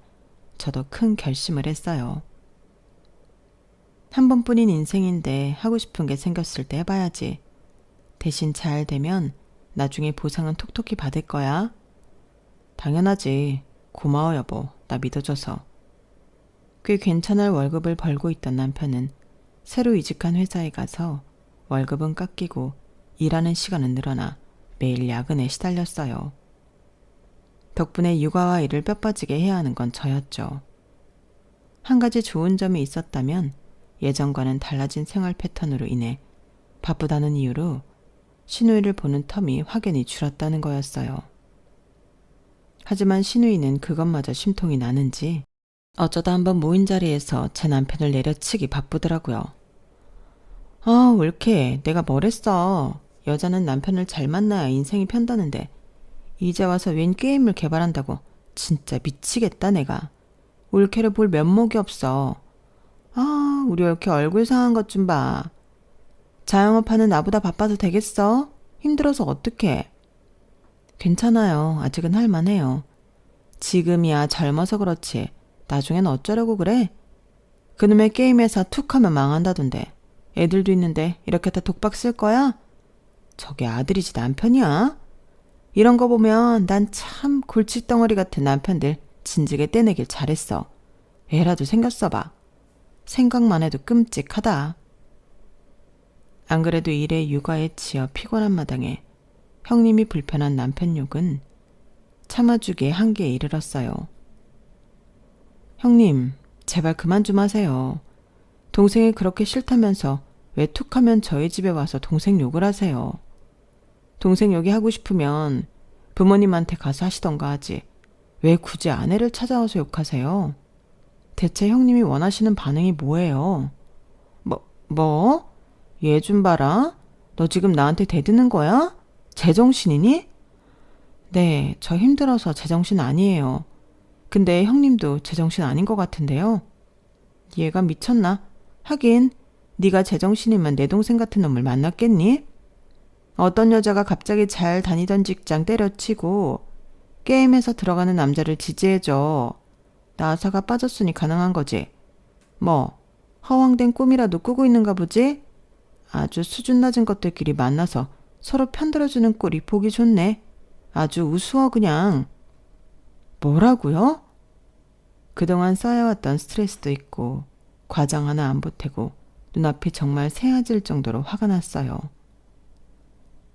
저도 큰 결심을 했어요. 한 번뿐인 인생인데 하고 싶은 게 생겼을 때 해봐야지. 대신 잘 되면 나중에 보상은 톡톡히 받을 거야. 당연하지. 고마워 여보. 나 믿어줘서. 꽤 괜찮을 월급을 벌고 있던 남편은 새로 이직한 회사에 가서 월급은 깎이고 일하는 시간은 늘어나 매일 야근에 시달렸어요. 덕분에 육아와 일을 뼈빠지게 해야 하는 건 저였죠. 한 가지 좋은 점이 있었다면 예전과는 달라진 생활 패턴으로 인해 바쁘다는 이유로 시누이를 보는 텀이 확연히 줄었다는 거였어요. 하지만 시누이는 그것마저 심통이 나는지 어쩌다 한번 모인 자리에서 제 남편을 내려치기 바쁘더라고요. 아, 올케, 내가 뭘 했어. 여자는 남편을 잘 만나야 인생이 편다는데 이제 와서 웬 게임을 개발한다고. 진짜 미치겠다 내가. 올케를 볼 면목이 없어. 아, 우리 올케 얼굴 상한 것 좀 봐. 자영업하는 나보다 바빠서 되겠어? 힘들어서 어떡해. 괜찮아요. 아직은 할만해요. 지금이야 젊어서 그렇지. 나중엔 어쩌려고 그래? 그놈의 게임 회사 툭 하면 망한다던데. 애들도 있는데 이렇게 다 독박 쓸 거야? 저게 아들이지 남편이야? 이런 거 보면 난 참 골칫덩어리 같은 남편들 진즉에 떼내길 잘했어. 애라도 생겼어 봐. 생각만 해도 끔찍하다. 안 그래도 일에 육아에 치여 피곤한 마당에 형님이 불편한 남편 욕은 참아주기에 한계에 이르렀어요. 형님, 제발 그만 좀 하세요. 동생이 그렇게 싫다면서 왜 툭하면 저희 집에 와서 동생 욕을 하세요. 동생 욕이 하고 싶으면 부모님한테 가서 하시던가 하지. 왜 굳이 아내를 찾아와서 욕하세요? 대체 형님이 원하시는 반응이 뭐예요? 뭐? 얘 좀 봐라. 너 지금 나한테 대드는 거야? 제정신이니? 네, 저 힘들어서 제정신 아니에요. 근데 형님도 제정신 아닌 것 같은데요. 얘가 미쳤나? 하긴 네가 제정신이면 내 동생 같은 놈을 만났겠니? 어떤 여자가 갑자기 잘 다니던 직장 때려치고 게임에서 들어가는 남자를 지지해줘. 나사가 빠졌으니 가능한 거지. 뭐 허황된 꿈이라도 꾸고 있는가 보지? 아주 수준 낮은 것들끼리 만나서 서로 편들어주는 꼴이 보기 좋네. 아주 우스워 그냥. 뭐라고요? 그동안 쌓여왔던 스트레스도 있고 과장 하나 안 보태고 눈앞이 정말 새하질 정도로 화가 났어요.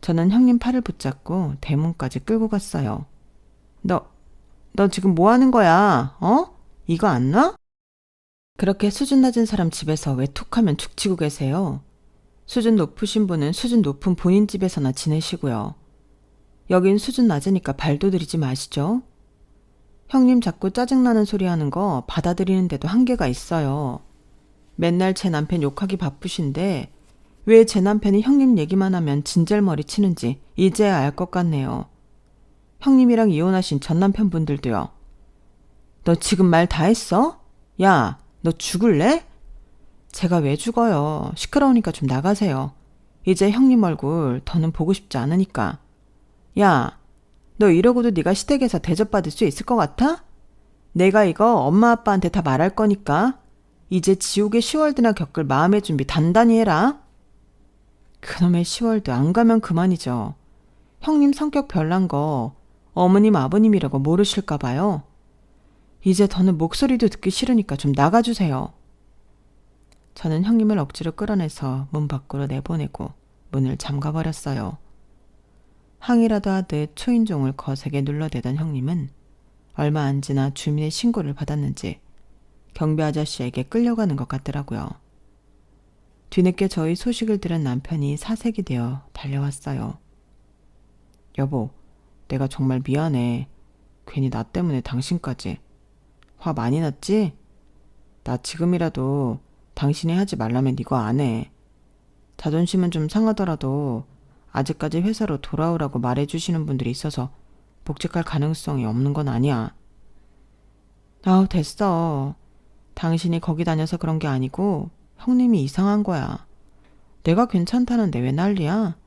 저는 형님 팔을 붙잡고 대문까지 끌고 갔어요. 너 지금 뭐 하는 거야? 이거 안 놔? 그렇게 수준 낮은 사람 집에서 왜 툭하면 죽치고 계세요? 수준 높으신 분은 수준 높은 본인 집에서나 지내시고요. 여긴 수준 낮으니까 발도 들이지 마시죠. 형님 자꾸 짜증나는 소리 하는 거 받아들이는데도 한계가 있어요. 맨날 제 남편 욕하기 바쁘신데 왜 제 남편이 형님 얘기만 하면 진절머리 치는지 이제야 알 것 같네요. 형님이랑 이혼하신 전 남편분들도요. 너 지금 말 다 했어? 야, 너 죽을래? 제가 왜 죽어요. 시끄러우니까 좀 나가세요. 이제 형님 얼굴 더는 보고 싶지 않으니까. 야, 너 이러고도 네가 시댁에서 대접받을 수 있을 것 같아? 내가 이거 엄마 아빠한테 다 말할 거니까 이제 지옥의 10월드나 겪을 마음의 준비 단단히 해라. 그놈의 10월드 안 가면 그만이죠. 형님 성격 별난 거 어머님 아버님이라고 모르실까 봐요. 이제 더는 목소리도 듣기 싫으니까 좀 나가주세요. 저는 형님을 억지로 끌어내서 문 밖으로 내보내고 문을 잠가버렸어요. 항의라도 하듯 초인종을 거세게 눌러대던 형님은 얼마 안 지나 주민의 신고를 받았는지 경비 아저씨에게 끌려가는 것 같더라고요. 뒤늦게 저희 소식을 들은 남편이 사색이 되어 달려왔어요. 여보, 내가 정말 미안해. 괜히 나 때문에 당신까지. 화 많이 났지? 나 지금이라도 당신이 하지 말라면 이거 안 해. 자존심은 좀 상하더라도 아직까지 회사로 돌아오라고 말해주시는 분들이 있어서 복직할 가능성이 없는 건 아니야. 아우, 됐어. 당신이 거기 다녀서 그런 게 아니고 형님이 이상한 거야. 내가 괜찮다는데 왜 난리야?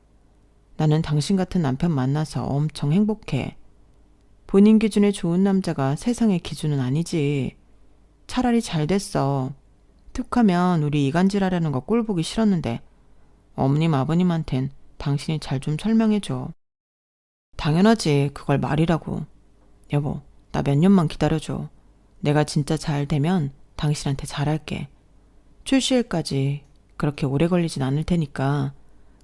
나는 당신 같은 남편 만나서 엄청 행복해. 본인 기준에 좋은 남자가 세상의 기준은 아니지. 차라리 잘 됐어. 툭하면 우리 이간질하려는 거 꼴 보기 싫었는데 어머님 아버님한텐 당신이 잘 좀 설명해줘. 당연하지. 그걸 말이라고. 여보, 나 몇 년만 기다려줘. 내가 진짜 잘 되면 당신한테 잘할게. 출시일까지 그렇게 오래 걸리진 않을 테니까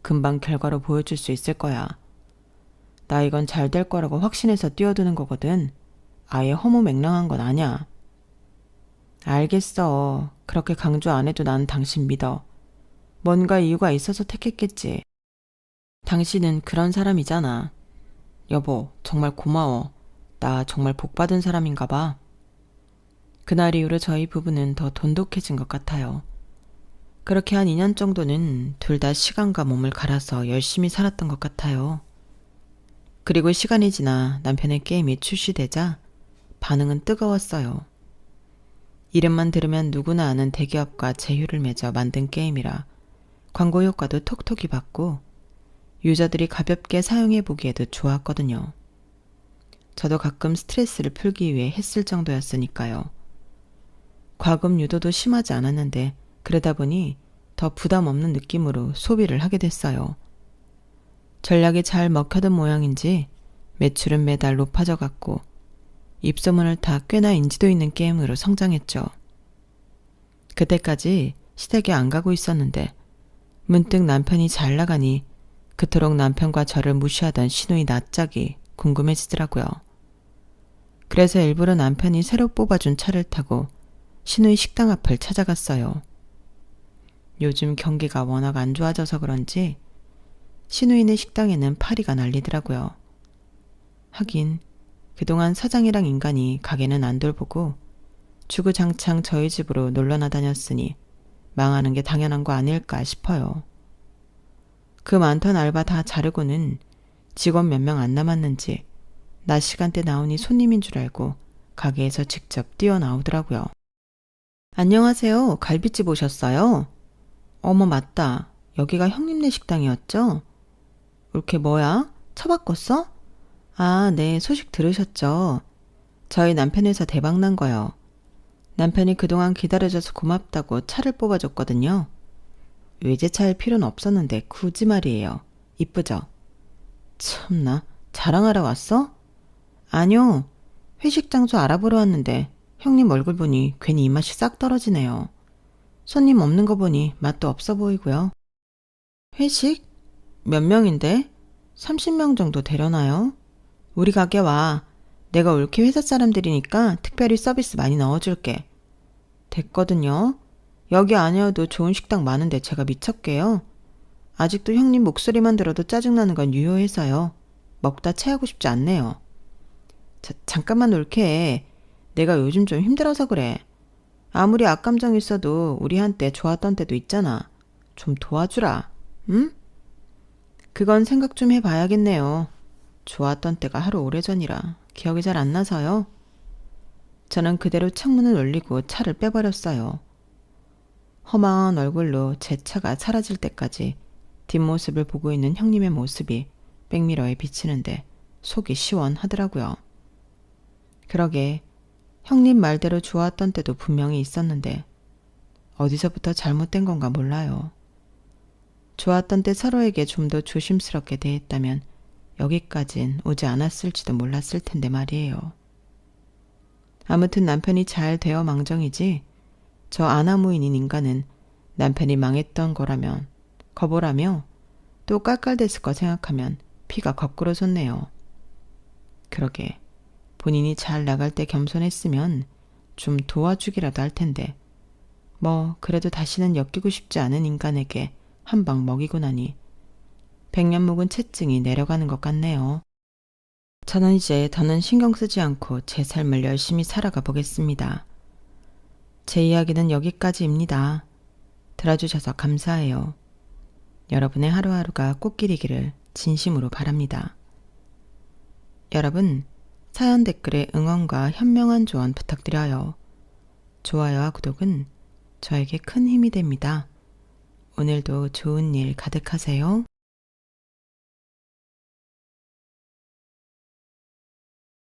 금방 결과로 보여줄 수 있을 거야. 나 이건 잘 될 거라고 확신해서 뛰어드는 거거든. 아예 허무맹랑한 건 아니야. 알겠어. 그렇게 강조 안 해도 난 당신 믿어. 뭔가 이유가 있어서 택했겠지. 당신은 그런 사람이잖아. 여보, 정말 고마워. 나 정말 복받은 사람인가 봐. 그날 이후로 저희 부부는 더 돈독해진 것 같아요. 그렇게 한 2년 정도는 둘 다 시간과 몸을 갈아서 열심히 살았던 것 같아요. 그리고 시간이 지나 남편의 게임이 출시되자 반응은 뜨거웠어요. 이름만 들으면 누구나 아는 대기업과 제휴를 맺어 만든 게임이라 광고 효과도 톡톡히 받고 유저들이 가볍게 사용해보기에도 좋았거든요. 저도 가끔 스트레스를 풀기 위해 했을 정도였으니까요. 과금 유도도 심하지 않았는데 그러다 보니 더 부담 없는 느낌으로 소비를 하게 됐어요. 전략이 잘 먹혀든 모양인지 매출은 매달 높아져 갔고 입소문을 타 꽤나 인지도 있는 게임으로 성장했죠. 그때까지 시댁에 안 가고 있었는데 문득 남편이 잘 나가니 그토록 남편과 저를 무시하던 시누이 낯짝이 궁금해지더라고요. 그래서 일부러 남편이 새로 뽑아준 차를 타고 시누이 식당 앞을 찾아갔어요. 요즘 경기가 워낙 안 좋아져서 그런지 시누이네 식당에는 파리가 날리더라고요. 하긴 그동안 사장이랑 인간이 가게는 안 돌보고 주구장창 저희 집으로 놀러나 다녔으니 망하는 게 당연한 거 아닐까 싶어요. 그 많던 알바 다 자르고는 직원 몇 명 안 남았는지 낮 시간대 나오니 손님인 줄 알고 가게에서 직접 뛰어나오더라고요. 안녕하세요. 갈비집 오셨어요? 어머, 맞다. 여기가 형님네 식당이었죠? 올케 뭐야? 차 바꿨어? 아, 네, 소식 들으셨죠? 저희 남편 회사 대박난 거요. 남편이 그동안 기다려줘서 고맙다고 차를 뽑아줬거든요. 외제차일 필요는 없었는데 굳이 말이에요. 이쁘죠? 참나, 자랑하러 왔어? 아니요, 회식 장소 알아보러 왔는데 형님 얼굴 보니 괜히 입맛이 싹 떨어지네요. 손님 없는 거 보니 맛도 없어 보이고요. 회식? 몇 명인데? 30명 정도 되려나요? 우리 가게 와. 내가 올케 회사 사람들이니까 특별히 서비스 많이 넣어줄게. 됐거든요. 여기 아니어도 좋은 식당 많은데 제가 미쳤게요. 아직도 형님 목소리만 들어도 짜증나는 건 유효해서요. 먹다 체하고 싶지 않네요. 잠깐만 올케. 내가 요즘 좀 힘들어서 그래. 아무리 악감정 있어도 우리 한때 좋았던 때도 있잖아. 좀 도와주라. 응? 그건 생각 좀 해봐야겠네요. 좋았던 때가 하루 오래전이라 기억이 잘 안 나서요. 저는 그대로 창문을 올리고 차를 빼버렸어요. 허망한 얼굴로 제 차가 사라질 때까지 뒷모습을 보고 있는 형님의 모습이 백미러에 비치는데 속이 시원하더라고요. 그러게 형님 말대로 좋았던 때도 분명히 있었는데 어디서부터 잘못된 건가 몰라요. 좋았던 때 서로에게 좀 더 조심스럽게 대했다면 여기까진 오지 않았을지도 몰랐을 텐데 말이에요. 아무튼 남편이 잘 되어 망정이지 저 아나무인인 인간은 남편이 망했던 거라면 거보라며 또 깔깔댔을 거 생각하면 피가 거꾸로 솟네요. 그러게 본인이 잘 나갈 때 겸손했으면 좀 도와주기라도 할 텐데 뭐 그래도 다시는 엮이고 싶지 않은 인간에게 한 방 먹이고 나니 백년 묵은 채증이 내려가는 것 같네요. 저는 이제 더는 신경 쓰지 않고 제 삶을 열심히 살아가 보겠습니다. 제 이야기는 여기까지입니다. 들어주셔서 감사해요. 여러분의 하루하루가 꽃길이기를 진심으로 바랍니다. 여러분, 사연 댓글에 응원과 현명한 조언 부탁드려요. 좋아요와 구독은 저에게 큰 힘이 됩니다. 오늘도 좋은 일 가득하세요.